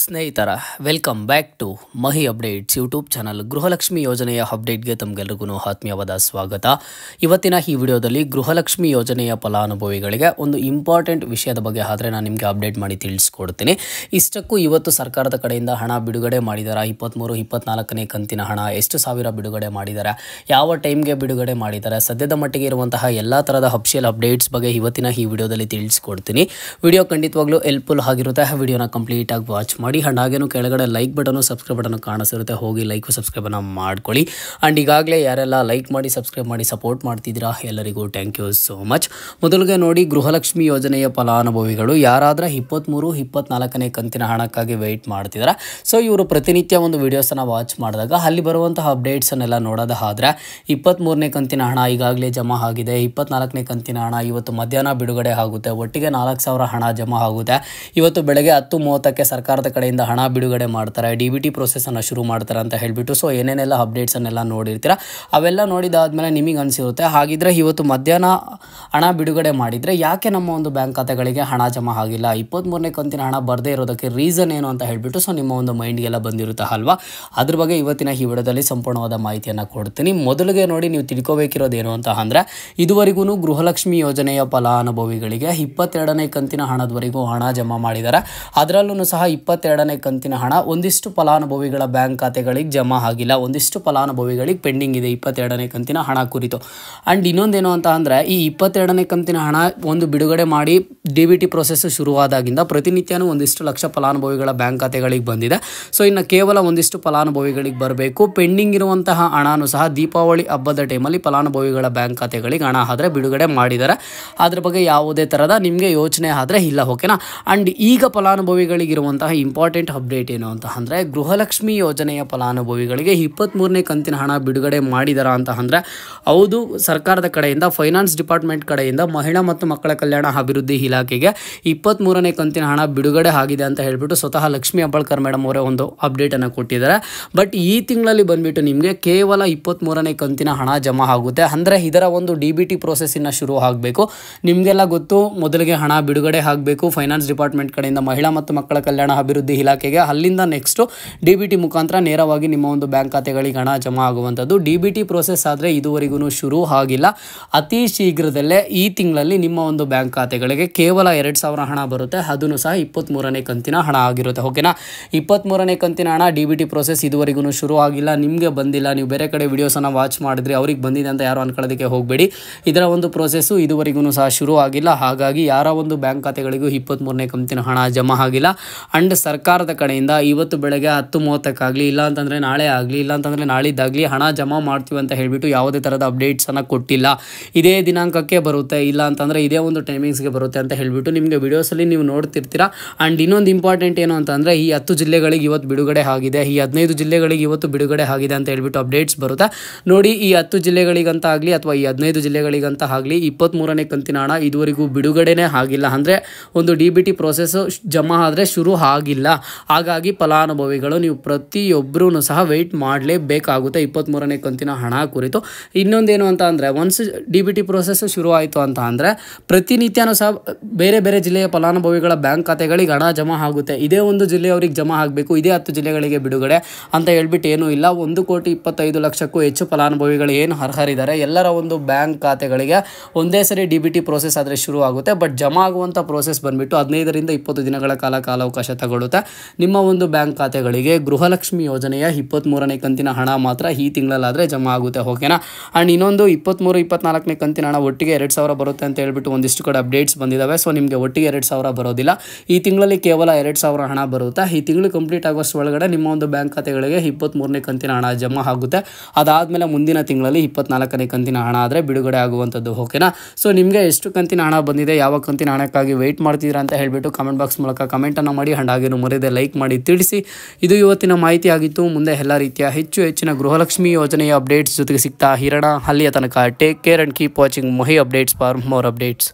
ಸ್ನೇಹಿತರ welcome back to Mahi updates YouTube channel. Gruhalakshmi ಯೋಜನೆಯ ಅಪ್ಡೇಟ್ಗೆ ತಮಗೆಲ್ಲರಿಗೂ ಆತ್ಮೀಯವಾದ ಸ್ವಾಗತ. ಇವತ್ತಿನ ಈ ವಿಡಿಯೋದಲ್ಲಿ ಗೃಹಲಕ್ಷ್ಮಿ ಯೋಜನೆಯ ಫಲಾನುಭವಿಗಳಿಗೆ ಒಂದು ಇಂಪಾರ್ಟೆಂಟ್ ವಿಷಯದ ಬಗ್ಗೆ ಆದರೆ ನಾನು ನಿಮಗೆ ಅಪ್ಡೇಟ್ ಮಾಡಿ ತಿಳಿಸ್ಕೊಡ್ತೀನಿ. ಇಷ್ಟಕ್ಕೂ ಇವತ್ತು ಸರ್ಕಾರದ ಕಡೆಯಿಂದ ಹಣ ಬಿಡುಗಡೆ ಮಾಡಿದ್ದಾರೆ. 23-24ನೇ ಕಂತಿನ ಹಣ ಎಷ್ಟು ಸಾವಿರ ಬಿಡುಗಡೆ ಮಾಡಿದ್ದಾರೆ, ಯಾವ ಟೈಮ್ಗೆ ಬಿಡುಗಡೆ ಮಾಡಿದ್ದಾರೆ, ಸದ್ಯದ ಮಟ್ಟಿಗೆ ಇರುವಂತಹ ಎಲ್ಲ ಥರದ ಅಫಿಷಿಯಲ್ ಅಪ್ಡೇಟ್ಸ್ ಬಗ್ಗೆ ಇವತ್ತಿನ ಈ ವಿಡಿಯೋದಲ್ಲಿ ತಿಳಿಸ್ಕೊಡ್ತೀನಿ. ವಿಡಿಯೋ ಖಂಡಿತವಾಗ್ಲೂ ಹೆಲ್ಪ್ಫುಲ್ ಆಗಿರುತ್ತೆ. ವಿಡಿಯೋನ ಕಂಪ್ಲೀಟ್ ಆಗಿ ವಾಚ್ ಮಾಡಿ. ಅಂಡ್ ಹಾಗೇನು ಕೆಳಗಡೆ ಲೈಕ್ ಬಟನ್ ಸಬ್ಸ್ಕ್ರೈಬ್ ಬಟನ್ ಕಾಣಿಸಿರುತ್ತೆ, ಹೋಗಿ ಲೈಕ್ ಸಬ್ಸ್ಕ್ರೈಬ್ ಅನ್ನು ಮಾಡ್ಕೊಳ್ಳಿ. ಅಂಡ್ ಈಗಾಗಲೇ ಯಾರೆಲ್ಲ ಲೈಕ್ ಮಾಡಿ ಸಬ್ಸ್ಕ್ರೈಬ್ ಮಾಡಿ ಸಪೋರ್ಟ್ ಮಾಡ್ತಿದ್ದೀರಾ ಎಲ್ಲರಿಗೂ ಥ್ಯಾಂಕ್ ಯು ಸೋ ಮಚ್. ಮೊದಲಿಗೆ ನೋಡಿ, ಗೃಹಲಕ್ಷ್ಮಿ ಯೋಜನೆಯ ಫಲಾನುಭವಿಗಳು ಯಾರಾದ್ರೆ 23-24ನೇ ಕಂತಿನ ಹಣಕ್ಕಾಗಿ ವೆಯ್ಟ್ ಮಾಡ್ತಿದ್ದಾರೆ. ಸೊ ಇವರು ಪ್ರತಿನಿತ್ಯ ಒಂದು ವಿಡಿಯೋಸನ್ನು ವಾಚ್ ಮಾಡಿದಾಗ ಅಲ್ಲಿ ಬರುವಂತಹ ಅಪ್ಡೇಟ್ಸನ್ನೆಲ್ಲ ನೋಡೋದಾದ್ರೆ 23ನೇ ಕಂತಿನ ಹಣ ಈಗಾಗಲೇ ಜಮಾ ಆಗಿದೆ. 24ನೇ ಕಂತಿನ ಹಣ ಇವತ್ತು ಮಧ್ಯಾಹ್ನ ಬಿಡುಗಡೆ ಆಗುತ್ತೆ. ಒಟ್ಟಿಗೆ 4,000 ಹಣ ಜಮಾ ಆಗುತ್ತೆ. ಇವತ್ತು ಬೆಳಗ್ಗೆ 10:30ಕ್ಕೆ ಸರ್ಕಾರದ ಕಡೆಯಿಂದ ಹಣ ಬಿಡುಗಡೆ ಮಾಡ್ತಾರೆ. DBT ಪ್ರೋಸೆಸ್ ಅನ್ನು ಶುರು ಮಾಡ್ತಾರೆ ಅಂತ ಹೇಳ್ಬಿಟ್ಟು ಸೊ ಏನೇನೆಲ್ಲ ಅಪ್ಡೇಟ್ಸ್ ಅನ್ನೆಲ್ಲ ನೋಡಿರ್ತೀರ ಅವೆಲ್ಲ ನೋಡಿದಾದ್ಮೇಲೆ ನಿಮಗೆ ಅನಿಸಿರುತ್ತೆ, ಹಾಗಿದ್ರೆ ಇವತ್ತು ಮಧ್ಯಾಹ್ನ ಹಣ ಬಿಡುಗಡೆ ಮಾಡಿದರೆ ಯಾಕೆ ನಮ್ಮ ಒಂದು ಬ್ಯಾಂಕ್ ಖಾತೆಗಳಿಗೆ ಹಣ ಜಮಾ ಆಗಿಲ್ಲ, 23ನೇ ಕಂತಿನ ಹಣ ಬರದೇ ಇರೋದಕ್ಕೆ ರೀಸನ್ ಏನು ಅಂತ ಹೇಳ್ಬಿಟ್ಟು ಸೊ ನಿಮ್ಮ ಒಂದು ಮೈಂಡ್ಗೆಲ್ಲ ಬಂದಿರುತ್ತೆ ಅಲ್ವಾ. ಅದ್ರ ಬಗ್ಗೆ ಇವತ್ತಿನ ಈ ವಿಡಿಯೋದಲ್ಲಿ ಸಂಪೂರ್ಣವಾದ ಮಾಹಿತಿಯನ್ನು ಕೊಡ್ತೀನಿ. ಮೊದಲಿಗೆ ನೋಡಿ, ನೀವು ತಿಳ್ಕೋಬೇಕಿರೋದೇನು ಅಂತ ಅಂದರೆ, ಇದುವರೆಗೂ ಗೃಹಲಕ್ಷ್ಮಿ ಯೋಜನೆಯ ಫಲಾನುಭವಿಗಳಿಗೆ 22ನೇ ಕಂತಿನ ಹಣದವರೆಗೂ ಹಣ ಜಮಾ ಮಾಡಿದ್ದಾರೆ. ಅದರಲ್ಲೂ ಸಹ 22ನೇ ಕಂತಿನ ಹಣ ಒಂದಿಷ್ಟು ಫಲಾನುಭವಿಗಳ ಬ್ಯಾಂಕ್ ಖಾತೆಗಳಿಗೆ ಜಮಾ ಆಗಿಲ್ಲ, ಒಂದಿಷ್ಟು ಫಲಾನುಭವಿಗಳಿಗೆ ಪೆಂಡಿಂಗ್ ಇದೆ 22ನೇ ಕಂತಿನ ಹಣ ಕುರಿತು. ಆ್ಯಂಡ್ ಇನ್ನೊಂದೇನು ಅಂತ ಅಂದರೆ, ಈ 22ನೇ ಕಂತಿನ ಹಣ ಒಂದು ಬಿಡುಗಡೆ ಮಾಡಿ DBT ಪ್ರೋಸೆಸ್ ಶುರುವಾದಾಗಿಂದ ಪ್ರತಿನಿತ್ಯನೂ ಒಂದಿಷ್ಟು ಲಕ್ಷ ಫಲಾನುಭವಿಗಳ ಬ್ಯಾಂಕ್ ಖಾತೆಗಳಿಗೆ ಬಂದಿದೆ. ಸೊ ಇನ್ನು ಕೇವಲ ಒಂದಿಷ್ಟು ಫಲಾನುಭವಿಗಳಿಗೆ ಬರಬೇಕು. ಪೆಂಡಿಂಗ್ ಇರುವಂತಹ ಹಣನೂ ಸಹ ದೀಪಾವಳಿ ಹಬ್ಬದ ಟೈಮಲ್ಲಿ ಫಲಾನುಭವಿಗಳ ಬ್ಯಾಂಕ್ ಖಾತೆಗಳಿಗೆ ಹಣ ಆದರೆ ಬಿಡುಗಡೆ ಮಾಡಿದ್ದಾರೆ. ಅದ್ರ ಬಗ್ಗೆ ಯಾವುದೇ ಥರದ ನಿಮಗೆ ಯೋಚನೆ ಆದರೆ ಇಲ್ಲ, ಓಕೆನಾ. ಆ್ಯಂಡ್ ಈಗ ಫಲಾನುಭವಿಗಳಿಗಿರುವಂತಹ ಇಂಪಾರ್ಟೆಂಟ್ ಅಪ್ಡೇಟ್ ಏನು ಅಂತ ಅಂದರೆ, ಗೃಹಲಕ್ಷ್ಮಿ ಯೋಜನೆಯ ಫಲಾನುಭವಿಗಳಿಗೆ 23ನೇ ಕಂತಿನ ಹಣ ಬಿಡುಗಡೆ ಮಾಡಿದಾರ ಅಂತ ಅಂದರೆ, ಹೌದು, ಸರ್ಕಾರದ ಕಡೆಯಿಂದ ಫೈನಾನ್ಸ್ ಡಿಪಾರ್ಟ್ಮೆಂಟ್ ಕಡೆಯಿಂದ ಮಹಿಳಾ ಮತ್ತು ಮಕ್ಕಳ ಕಲ್ಯಾಣ ಅಭಿವೃದ್ಧಿ ಇಲಾಖೆಗೆ 23ನೇ ಕಂತಿನ ಹಣ ಬಿಡುಗಡೆ ಆಗಿದೆ ಅಂತ ಹೇಳ್ಬಿಟ್ಟು ಸ್ವತಃ ಲಕ್ಷ್ಮಿ ಹೆಬ್ಬಾಳ್ಕರ್ ಮೇಡಮ್ ಅವರೇ ಒಂದು ಅಪ್ಡೇಟನ್ನು ಕೊಟ್ಟಿದ್ದಾರೆ. ಬಟ್ ಈ ತಿಂಗಳಲ್ಲಿ ಬಂದುಬಿಟ್ಟು ನಿಮಗೆ ಕೇವಲ 23ನೇ ಕಂತಿನ ಹಣ ಜಮಾ ಆಗುತ್ತೆ. ಅಂದರೆ ಇದರ ಒಂದು DBT ಪ್ರೋಸೆಸ್ಸಿನ ಶುರು ಆಗಬೇಕು. ನಿಮಗೆಲ್ಲ ಗೊತ್ತು, ಮೊದಲಿಗೆ ಹಣ ಬಿಡುಗಡೆ ಆಗಬೇಕು ಫೈನಾನ್ಸ್ ಡಿಪಾರ್ಟ್ಮೆಂಟ್ ಕಡೆಯಿಂದ ಮಹಿಳಾ ಮತ್ತು ಮಕ್ಕಳ ಕಲ್ಯಾಣ ಅಭಿವೃದ್ಧಿ ಇಲಾಖೆಗೆ, ಅಲ್ಲಿಂದ ನೆಕ್ಸ್ಟು DBT ಮುಖಾಂತರ ನೇರವಾಗಿ ನಿಮ್ಮ ಒಂದು ಬ್ಯಾಂಕ್ ಖಾತೆಗಳಿಗೆ ಹಣ ಜಮಾ ಆಗುವಂಥದ್ದು. DBT ಪ್ರೋಸೆಸ್ ಆದರೆ ಇದುವರೆಗೂ ಶುರು ಆಗಿಲ್ಲ. ಅತಿ ಶೀಘ್ರದಲ್ಲೇ ಈ ತಿಂಗಳಲ್ಲಿ ನಿಮ್ಮ ಒಂದು ಬ್ಯಾಂಕ್ ಖಾತೆಗಳಿಗೆ ಕೇವಲ 2,000 ಹಣ ಬರುತ್ತೆ. ಅದನ್ನು ಸಹ 23ನೇ ಕಂತಿನ ಹಣ ಆಗಿರುತ್ತೆ, ಓಕೆನಾ. 23ನೇ ಕಂತಿನ ಹಣ DBT ಪ್ರೋಸೆಸ್ ಇದುವರೆಗೂ ಶುರು ಆಗಿಲ್ಲ, ನಿಮಗೆ ಬಂದಿಲ್ಲ, ನೀವು ಬೇರೆ ಕಡೆ ವಿಡಿಯೋಸನ್ನು ವಾಚ್ ಮಾಡಿದ್ರೆ ಅವ್ರಿಗೆ ಬಂದಿದೆ ಅಂತ ಯಾರು ಅನ್ಕೊಳ್ಳೋದಕ್ಕೆ ಹೋಗಬೇಡಿ. ಇದರ ಒಂದು ಪ್ರೋಸೆಸ್ಸು ಇದುವರೆಗೂ ಸಹ ಶುರು ಆಗಿಲ್ಲ. ಹಾಗಾಗಿ ಯಾರ ಒಂದು ಬ್ಯಾಂಕ್ ಖಾತೆಗಳಿಗೂ 23ನೇ ಕಂತಿನ ಹಣ ಜಮಾ ಆಗಿಲ್ಲ. ಅಂಡ್ ಸರ್ಕಾರದ ಕಡೆಯಿಂದ ಇವತ್ತು ಬೆಳಗ್ಗೆ 10:30ಕ್ಕಾಗಲಿ, ಇಲ್ಲ ಅಂತಂದರೆ ನಾಳೆ ಆಗಲಿ, ಇಲ್ಲ ಅಂತಂದರೆ ನಾಳಿದ್ದಾಗಲಿ ಹಣ ಜಮಾ ಮಾಡ್ತೀವಿ ಅಂತ ಹೇಳಿಬಿಟ್ಟು ಯಾವುದೇ ಥರದ ಅಪ್ಡೇಟ್ಸನ್ನು ಕೊಟ್ಟಿಲ್ಲ. ಇದೇ ದಿನಾಂಕಕ್ಕೆ ಬರುತ್ತೆ, ಇಲ್ಲ ಅಂತಂದರೆ ಇದೇ ಒಂದು ಟೈಮಿಂಗ್ಸ್ಗೆ ಬರುತ್ತೆ ಅಂತ ಹೇಳಿಬಿಟ್ಟು ನಿಮಗೆ ವಿಡಿಯೋಸಲ್ಲಿ ನೀವು ನೋಡ್ತಿರ್ತೀರಾ. ಆ್ಯಂಡ್ ಇನ್ನೊಂದು ಇಂಪಾರ್ಟೆಂಟ್ ಏನು ಅಂತಂದರೆ, ಈ 10 ಜಿಲ್ಲೆಗಳಿಗೆ ಇವತ್ತು ಬಿಡುಗಡೆ ಆಗಿದೆ, ಈ 15 ಜಿಲ್ಲೆಗಳಿಗೆ ಇವತ್ತು ಬಿಡುಗಡೆ ಆಗಿದೆ ಅಂತ ಹೇಳ್ಬಿಟ್ಟು ಅಪ್ಡೇಟ್ಸ್ ಬರುತ್ತೆ ನೋಡಿ. ಈ 10 ಜಿಲ್ಲೆಗಳಿಗಂತ ಆಗಲಿ ಅಥವಾ ಈ 15 ಜಿಲ್ಲೆಗಳಿಗಂತ ಆಗಲಿ 23ನೇ ಕಂತಿನ ಹಣ ಇದುವರೆಗೂ ಬಿಡುಗಡೆನೇ ಆಗಿಲ್ಲ. ಅಂದರೆ ಒಂದು DBT ಪ್ರೋಸೆಸ್ಸು ಜಮಾ ಆದರೆ ಶುರು ಆಗಿಲ್ಲ. ಹಾಗಾಗಿ ಫಲಾನುಭವಿಗಳು ನೀವು ಪ್ರತಿಯೊಬ್ಬರೂ ಸಹ ವೆಯ್ಟ್ ಮಾಡಲೇಬೇಕಾಗುತ್ತೆ 23ನೇ ಕಂತಿನ ಹಣ ಕುರಿತು. ಇನ್ನೊಂದೇನು ಅಂತ ಅಂದರೆ, ಒನ್ಸ್ DBT ಪ್ರೋಸೆಸ್ಸು ಶುರು ಆಯಿತು ಅಂತ ಅಂದರೆ ಪ್ರತಿನಿತ್ಯನೂ ಸಹ ಬೇರೆ ಬೇರೆ ಜಿಲ್ಲೆಯ ಫಲಾನುಭವಿಗಳ ಬ್ಯಾಂಕ್ ಖಾತೆಗಳಿಗೆ ಹಣ ಜಮಾ ಆಗುತ್ತೆ. ಇದೇ ಒಂದು ಜಿಲ್ಲೆಯವರಿಗೆ ಜಮಾ ಆಗಬೇಕು, ಇದೇ 10 ಜಿಲ್ಲೆಗಳಿಗೆ ಬಿಡುಗಡೆ ಅಂತ ಹೇಳ್ಬಿಟ್ಟು ಏನೂ ಇಲ್ಲ. 1,25,00,000ಕ್ಕೂ ಹೆಚ್ಚು ಫಲಾನುಭವಿಗಳು ಏನು ಅರ್ಹರಿದ್ದಾರೆ ಎಲ್ಲರ ಒಂದು ಬ್ಯಾಂಕ್ ಖಾತೆಗಳಿಗೆ ಒಂದೇ ಸರಿ DBT ಪ್ರೋಸೆಸ್ ಆದರೆ ಶುರು ಆಗುತ್ತೆ. ಬಟ್ ಜಮಾ ಆಗುವಂಥ ಪ್ರೋಸೆಸ್ ಬಂದುಬಿಟ್ಟು 15ರಿಂದ 20 ದಿನಗಳ ಕಾಲಾವಕಾಶ ತಗೊಳ್ಳುತ್ತೆ. ನಿಮ್ಮ ಒಂದು ಬ್ಯಾಂಕ್ ಖಾತೆಗಳಿಗೆ ಗೃಹಲಕ್ಷ್ಮಿ ಯೋಜನೆಯ 23ನೇ ಕಂತಿನ ಹಣ ಮಾತ್ರ ಈ ತಿಂಗಳಲ್ಲಾದರೆ ಜಮಾ ಆಗುತ್ತೆ, ಓಕೆನಾ. ಆ್ಯಂಡ್ ಇನ್ನೊಂದು 23-24ನೇ ಕಂತಿನ ಹಣ ಒಟ್ಟಿಗೆ 2,000 ಬರುತ್ತೆ ಅಂತ ಹೇಳ್ಬಿಟ್ಟು ಒಂದಿಷ್ಟು ಕಡೆ ಅಪ್ಡೇಟ್ಸ್ ಬಂದಿದ್ದಾವೆ. ಸೊ ನಿಮಗೆ ಒಟ್ಟಿಗೆ 2,000 ಬರೋದಿಲ್ಲ, ಈ ತಿಂಗಳಲ್ಲಿ ಕೇವಲ 2,000 ಹಣ ಬರುತ್ತೆ. ಈ ತಿಂಗಳು ಕಂಪ್ಲೀಟ್ ಆಗೋಷ್ಟು ಒಳಗಡೆ ನಿಮ್ಮ ಒಂದು ಬ್ಯಾಂಕ್ ಖಾತೆಗಳಿಗೆ 23ನೇ ಕಂತಿನ ಹಣ ಜಮಾ ಆಗುತ್ತೆ. ಅದಾದಮೇಲೆ ಮುಂದಿನ ತಿಂಗಳಲ್ಲಿ 24ನೇ ಕಂತಿನ ಹಣ ಆದರೆ ಬಿಡುಗಡೆ ಆಗುವಂಥದ್ದು, ಓಕೆನಾ. ಸೊ ನಿಮಗೆ ಎಷ್ಟು ಕಂತಿನ ಹಣ ಬಂದಿದೆ, ಯಾವ ಕಂತಿನ ಹಣಕ್ಕಾಗಿ ವೆಯ್ಟ್ ಮಾಡ್ತಿದ್ದೀರಾ ಅಂತ ಹೇಳಿಬಿಟ್ಟು ಕಮೆಂಟ್ ಬಾಕ್ಸ್ ಮೂಲಕ ಕಮೆಂಟನ್ನು ಮಾಡಿ. ಅಂಡ್ ಹಾಗೇನು ಮರೆಯದೆ ಲೈಕ್ ಮಾಡಿ ತಿಳಿಸಿ. ಇದು ಇವತ್ತಿನ ಮಾಹಿತಿ ಆಗಿತ್ತು. ಮುಂದೆ ಎಲ್ಲ ರೀತಿಯ ಹೆಚ್ಚಿನ ಗೃಹಲಕ್ಷ್ಮಿ ಯೋಜನೆಯ ಅಪ್ಡೇಟ್ಸ್ ಜೊತೆಗೆ ಸಿಗ್ತಾ ಇರೋಣ. ಅಲ್ಲಿಯ ತನಕ take care and keep watching Mahi updates for more updates.